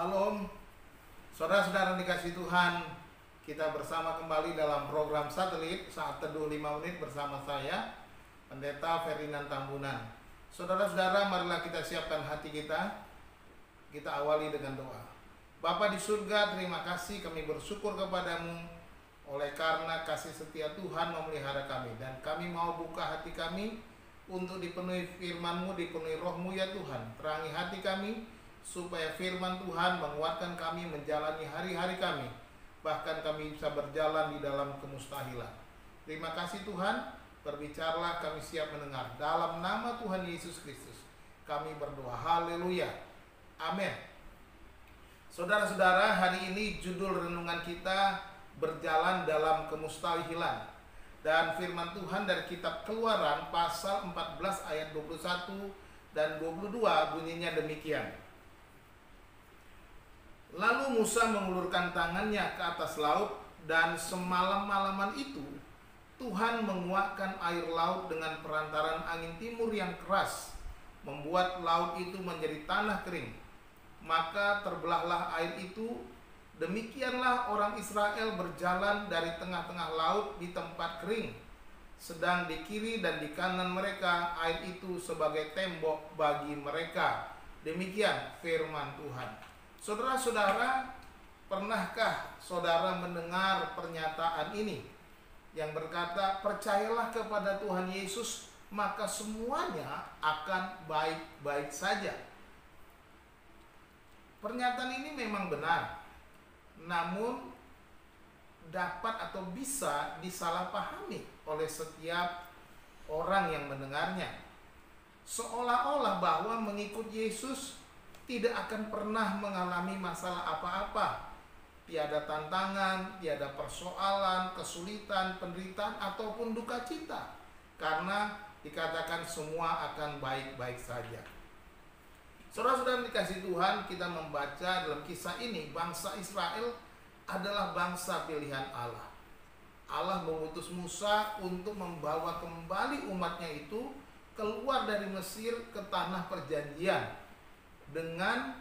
Salam, saudara-saudara dikasih Tuhan. Kita bersama kembali dalam program satelit Saat Teduh 5 Menit bersama saya, Pendeta Ferdinand Tambunan. Saudara-saudara, marilah kita siapkan hati kita. Kita awali dengan doa. Bapa di surga, terima kasih, kami bersyukur kepadamu oleh karena kasih setia Tuhan memelihara kami. Dan kami mau buka hati kami untuk dipenuhi firman-Mu, dipenuhi Roh-Mu ya Tuhan. Terangi hati kami supaya firman Tuhan menguatkan kami menjalani hari-hari kami, bahkan kami bisa berjalan di dalam kemustahilan. Terima kasih Tuhan, berbicaralah, kami siap mendengar. Dalam nama Tuhan Yesus Kristus kami berdoa, haleluya, amin. Saudara-saudara, hari ini judul renungan kita berjalan dalam kemustahilan. Dan firman Tuhan dari kitab Keluaran pasal 14 ayat 21 dan 22 bunyinya demikian. Lalu Musa mengulurkan tangannya ke atas laut, dan semalam-malaman itu Tuhan menguakkan air laut dengan perantaran angin timur yang keras, membuat laut itu menjadi tanah kering. Maka terbelahlah air itu. Demikianlah orang Israel berjalan dari tengah-tengah laut di tempat kering, sedang di kiri dan di kanan mereka air itu sebagai tembok bagi mereka. Demikian firman Tuhan. Saudara-saudara, pernahkah saudara mendengar pernyataan ini yang berkata, percayalah kepada Tuhan Yesus, maka semuanya akan baik-baik saja. Pernyataan ini memang benar, namun dapat atau bisa disalahpahami oleh setiap orang yang mendengarnya. Seolah-olah bahwa mengikut Yesus tidak akan pernah mengalami masalah apa-apa. Tiada tantangan, tiada persoalan, kesulitan, penderitaan, ataupun duka cita. Karena dikatakan semua akan baik-baik saja. Saudara-saudara dikasih Tuhan, kita membaca dalam kisah ini, bangsa Israel adalah bangsa pilihan Allah. Allah mengutus Musa untuk membawa kembali umatnya itu keluar dari Mesir ke tanah perjanjian, dengan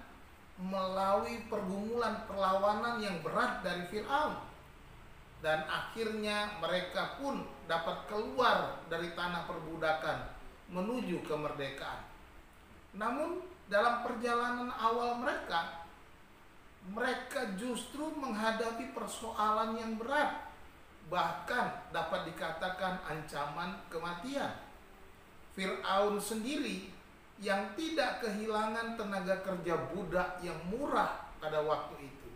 melalui pergumulan perlawanan yang berat dari Firaun. Dan akhirnya mereka pun dapat keluar dari tanah perbudakan menuju kemerdekaan. Namun dalam perjalanan awal mereka justru menghadapi persoalan yang berat, bahkan dapat dikatakan ancaman kematian. Firaun sendiri yang tidak kehilangan tenaga kerja budak yang murah pada waktu itu,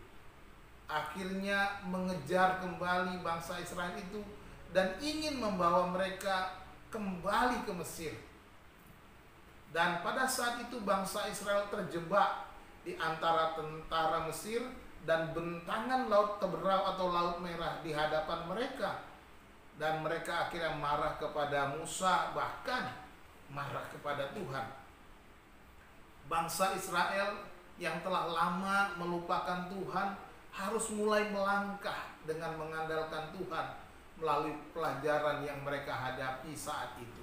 akhirnya mengejar kembali bangsa Israel itu dan ingin membawa mereka kembali ke Mesir. Dan pada saat itu bangsa Israel terjebak di antara tentara Mesir dan bentangan Laut Teberau atau Laut Merah di hadapan mereka. Dan mereka akhirnya marah kepada Musa, bahkan marah kepada Tuhan. Bangsa Israel yang telah lama melupakan Tuhan harus mulai melangkah dengan mengandalkan Tuhan melalui pelajaran yang mereka hadapi saat itu.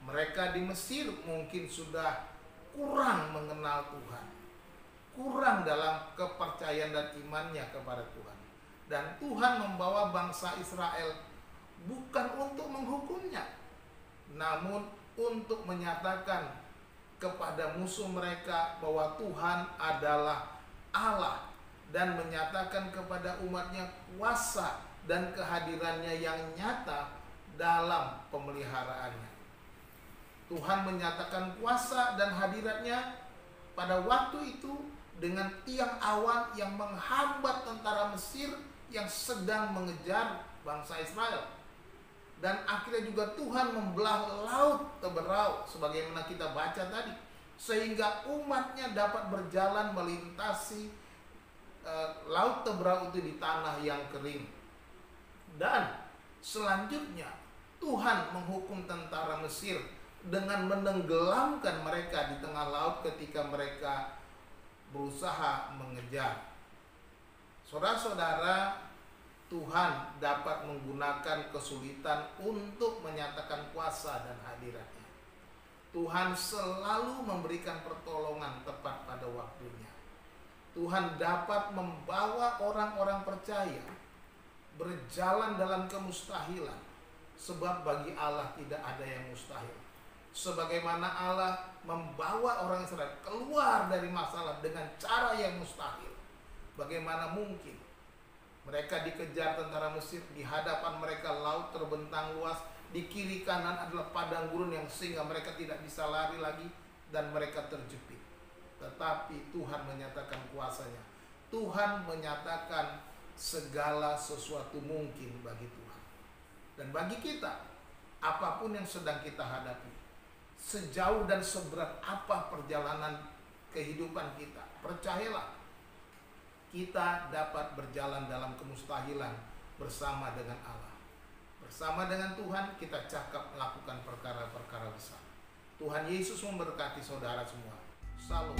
Mereka di Mesir mungkin sudah kurang mengenal Tuhan, kurang dalam kepercayaan dan imannya kepada Tuhan. Dan Tuhan membawa bangsa Israel bukan untuk menghukumnya, namun untuk menyatakan kepada musuh mereka bahwa Tuhan adalah Allah, dan menyatakan kepada umatnya kuasa dan kehadirannya yang nyata dalam pemeliharaannya. Tuhan menyatakan kuasa dan hadiratnya pada waktu itu dengan tiang awan yang menghambat tentara Mesir yang sedang mengejar bangsa Israel. Dan akhirnya juga Tuhan membelah Laut Teberau sebagaimana kita baca tadi, sehingga umatnya dapat berjalan melintasi Laut Teberau itu di tanah yang kering. Dan selanjutnya Tuhan menghukum tentara Mesir dengan menenggelamkan mereka di tengah laut ketika mereka berusaha mengejar. Saudara-saudara, Tuhan dapat menggunakan kesulitan untuk menyatakan kuasa dan hadiratnya. Tuhan selalu memberikan pertolongan tepat pada waktunya. Tuhan dapat membawa orang-orang percaya berjalan dalam kemustahilan, sebab bagi Allah tidak ada yang mustahil. Sebagaimana Allah membawa orang Israel keluar dari masalah dengan cara yang mustahil, bagaimana mungkin mereka dikejar tentara Mesir, di hadapan mereka laut terbentang luas, di kiri kanan adalah padang gurun yang sehingga mereka tidak bisa lari lagi dan mereka terjepit. Tetapi Tuhan menyatakan kuasanya. Tuhan menyatakan segala sesuatu mungkin bagi Tuhan. Dan bagi kita, apapun yang sedang kita hadapi, sejauh dan seberat apa perjalanan kehidupan kita, percayalah, kita dapat berjalan dalam kemustahilan bersama dengan Allah. Bersama dengan Tuhan kita cakap melakukan perkara-perkara besar. Tuhan Yesus memberkati saudara semua. Salam.